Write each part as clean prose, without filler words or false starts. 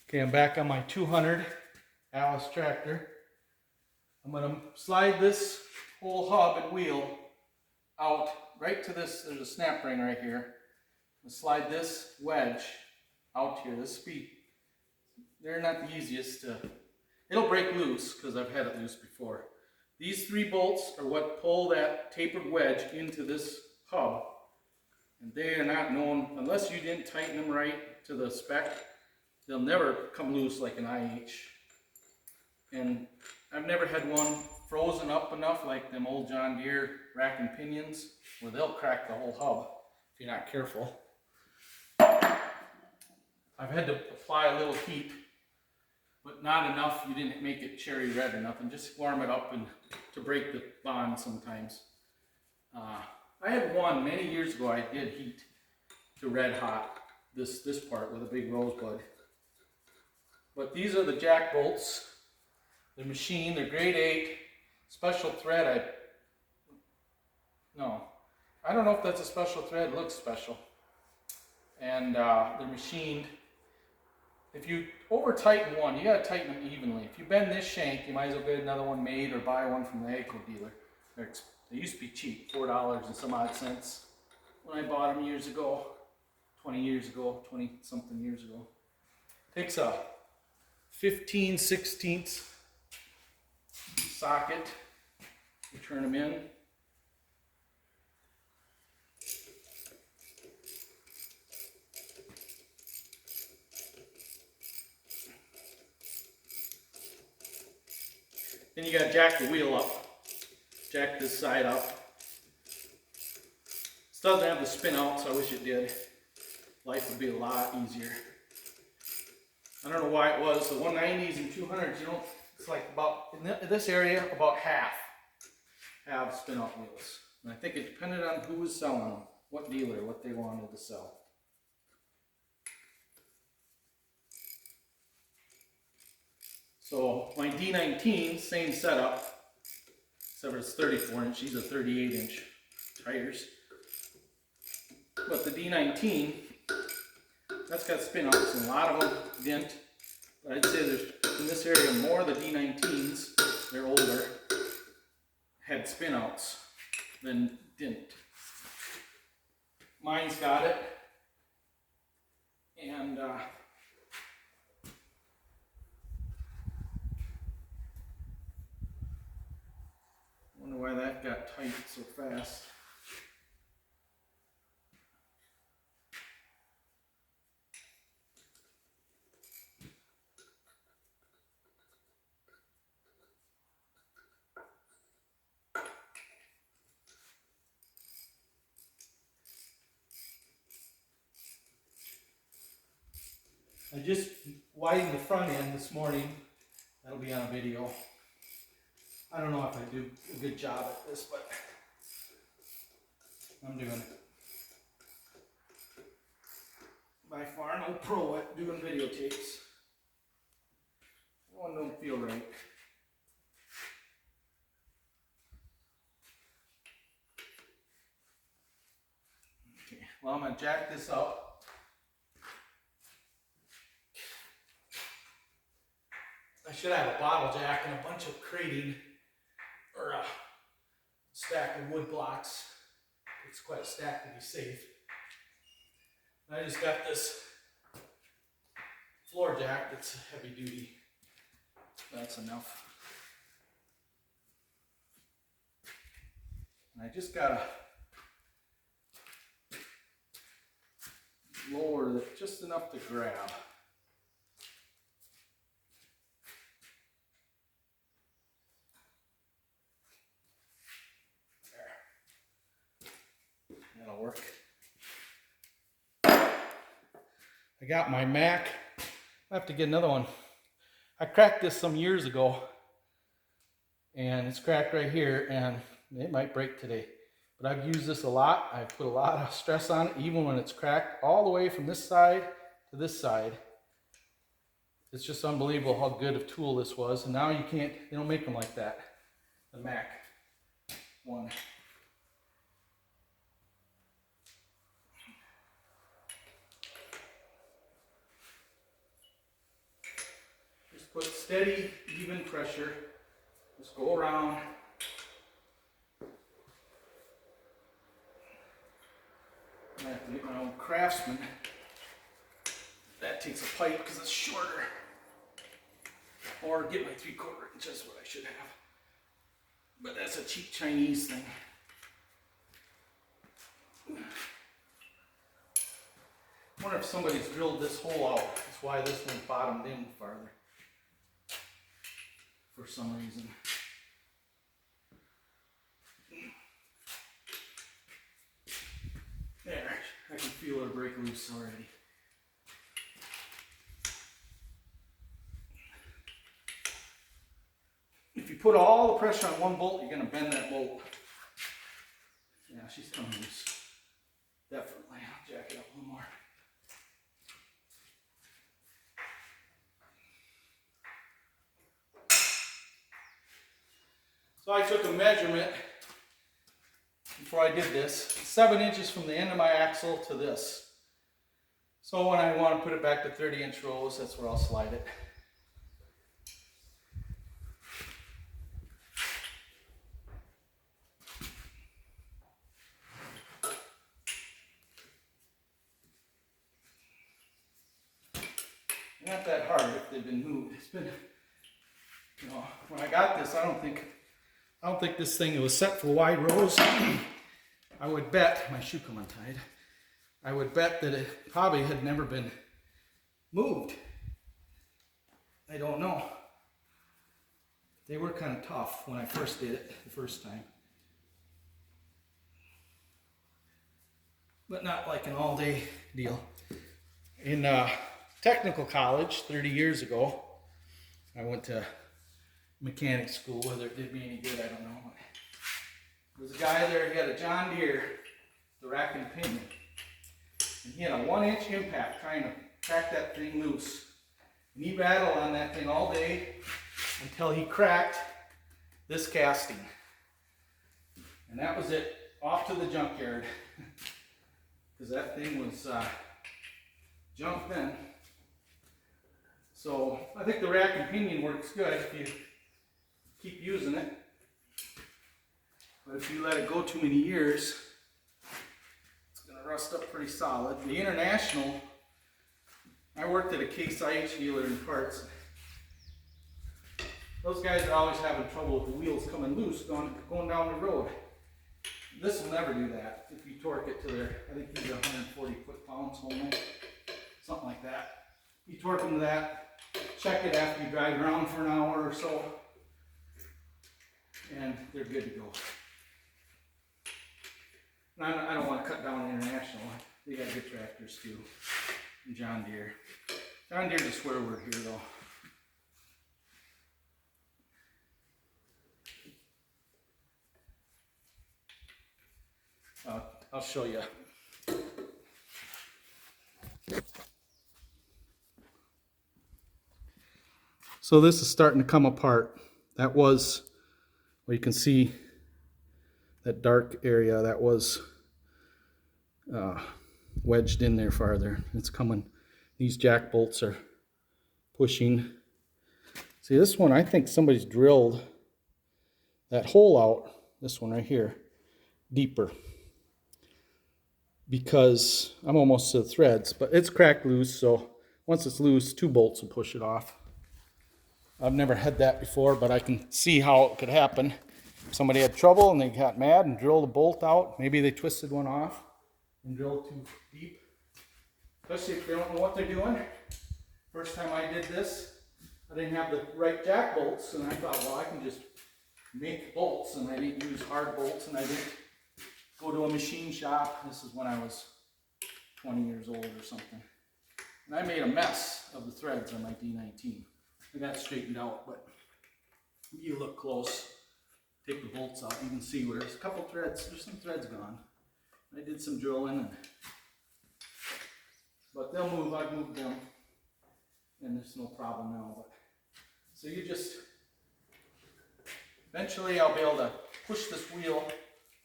Okay, I'm back on my 200 Allis tractor. I'm going to slide this whole hub and wheel out right to this. There's a snap ring right here. I'm going to slide this wedge out here. This speed, they're not the easiest to, it'll break loose because I've had it loose before. These 3 bolts are what pull that tapered wedge into this hub. And they are not known, unless you didn't tighten them right to the spec, they'll never come loose like an IH. And I've never had one frozen up enough like them old John Deere rack and pinions where they'll crack the whole hub if you're not careful. I've had to apply a little heat, but not enough. You didn't make it cherry red or nothing. Just warm it up and to break the bond sometimes. I had one many years ago. I did heat to red hot this part with a big rosebud. But these are the jack bolts. They're machined. They're grade 8 special thread. I don't know if that's a special thread. It looks special. And they're machined. If you over tighten one, you gotta tighten them evenly. If you bend this shank, you might as well get another one made or buy one from the AGCO dealer. They used to be cheap, $4 and some odd cents when I bought them years ago, 20 years ago, 20 something years ago. Takes a 15/16 socket, you turn them in. Then you gotta jack the wheel up. Jack this side up. This doesn't have the spin out, so I wish it did. Life would be a lot easier. I don't know why it was. The 190s and 200s, you know, it's like about, in this area, about half have spin out wheels. And I think it depended on who was selling them, what dealer, what they wanted to sell. So my D19, same setup, except for it's 34-inch, these are 38-inch tires. But the D19, that's got spin outs, and a lot of them didn't. But I'd say there's, in this area, more of the D19s, they're older, had spin outs than didn't. Mine's got it. And wonder why that got tight so fast. I just widened the front end this morning. That'll be on a video. I don't know if I do a good job at this, but I'm doing it. By far, no pro at doing videotapes. One don't feel right. Okay, well, I'm gonna jack this up. I should have a bottle jack and a bunch of crating or a stack of wood blocks. It's quite a stack to be safe. And I just got this floor jack that's heavy duty. That's enough. And I just gotta lower it just enough to grab. That'll work. I got my Mac. I have to get another one. I cracked this some years ago, and it's cracked right here, and it might break today. But I've used this a lot. I've put a lot of stress on it, even when it's cracked all the way from this side to this side. It's just unbelievable how good of a tool this was. And now you can't, they don't make them like that. The Mac one. put steady, even pressure. Just go around. I have to get my own Craftsman. That takes a pipe because it's shorter. Or get my 3/4 inch, that's what I should have. But that's a cheap Chinese thing. I wonder if somebody's drilled this hole out. That's why this one bottomed in farther. For some reason. There, I can feel it break loose already. If you put all the pressure on one bolt, you're going to bend that bolt. Yeah, she's coming loose. Definitely. I'll jack it up a little more. So I took a measurement before I did this, 7 inches from the end of my axle to this. So when I want to put it back to 30-inch rolls, that's where I'll slide it. Not that hard if they've been moved. It's been, you know, when I got this, I don't think this thing, it was set for wide rows. I would bet, my shoe come untied, I would bet that it probably had never been moved. I don't know. They were kind of tough when I first did it the first time. But not like an all-day deal. In technical college 30 years ago, I went to mechanic school. Whether it did me any good, I don't know. There was a guy there, he had a John Deere, the rack and pinion. And he had a 1-inch impact trying to crack that thing loose. And he rattled on that thing all day until he cracked this casting. And that was it. Off to the junkyard. Because that thing was junk then. So I think the rack and pinion works good if you keep using it. But if you let it go too many years, it's going to rust up pretty solid. The International, I worked at a Case IH dealer in parts. Those guys are always having trouble with the wheels coming loose going down the road. This will never do that if you torque it to their, I think these are 140 foot-pounds only, something like that. You torque them to that, check it after you drive around for an hour or so, and they're good to go. And I don't want to cut down International. They got good tractors too. And John Deere. John Deere's a swear word here though. I'll show you. So this is starting to come apart. That was, where you can see that dark area that was wedged in there farther. It's coming. These jack bolts are pushing. See, this one, I think somebody's drilled that hole out, this one right here, deeper. Because I'm almost to the threads, but it's cracked loose, so once it's loose, 2 bolts will push it off. I've never had that before, but I can see how it could happen. Somebody had trouble and they got mad and drilled a bolt out. Maybe they twisted one off and drilled too deep. Especially if they don't know what they're doing. First time I did this, I didn't have the right jack bolts, and I thought, well, I can just make bolts, and I didn't use hard bolts, and I didn't go to a machine shop. This is when I was 20 years old or something. And I made a mess of the threads on my D19. I got it straightened out, but if you look close, take the bolts out, you can see where there's a couple threads, there's some threads gone. I did some drilling, but they'll move, I've moved them, and there's no problem now. But so you just, eventually I'll be able to push this wheel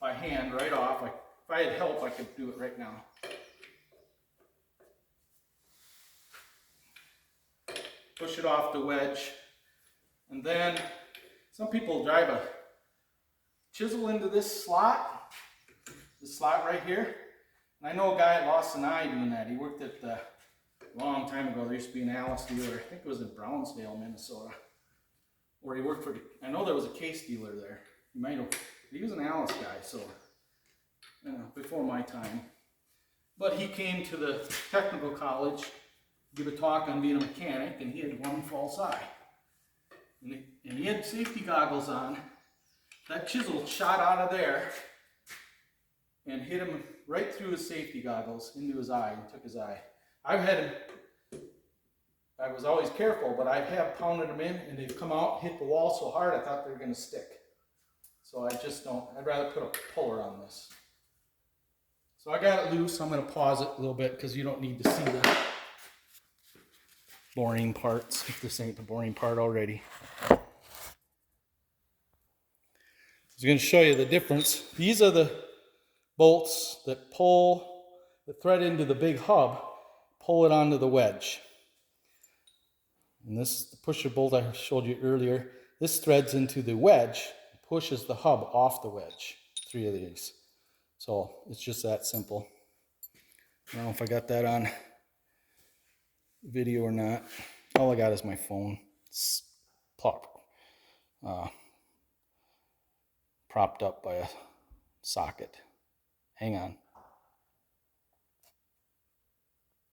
by hand right off. If I had help, I could do it right now. Push it off the wedge, And then some people drive a chisel into this slot right here. And I know a guy that lost an eye doing that. He worked at a long time ago. There used to be an Allis dealer. I think it was in Brownsdale, Minnesota. Or he worked for, I know there was a case dealer there. You might have, he was an Allis guy, so, before my time. But he came to the technical college, give a talk on being a mechanic, and he had one false eye. And he had safety goggles on. That chisel shot out of there and hit him right through his safety goggles into his eye and took his eye. I've had him, I was always careful, but I have pounded them in and they've come out, hit the wall so hard I thought they were going to stick. So I just don't, I'd rather put a puller on this. So I got it loose. I'm going to pause it a little bit because you don't need to see the boring parts if this ain't the boring part already. I was going to show you the difference. These are the bolts that pull the thread into the big hub, pull it onto the wedge. And this is the pusher bolt I showed you earlier. This threads into the wedge, pushes the hub off the wedge. 3 of these. So it's just that simple. I don't know if I got that on video or not. All I got is my phone. It's propped up by a socket. Hang on.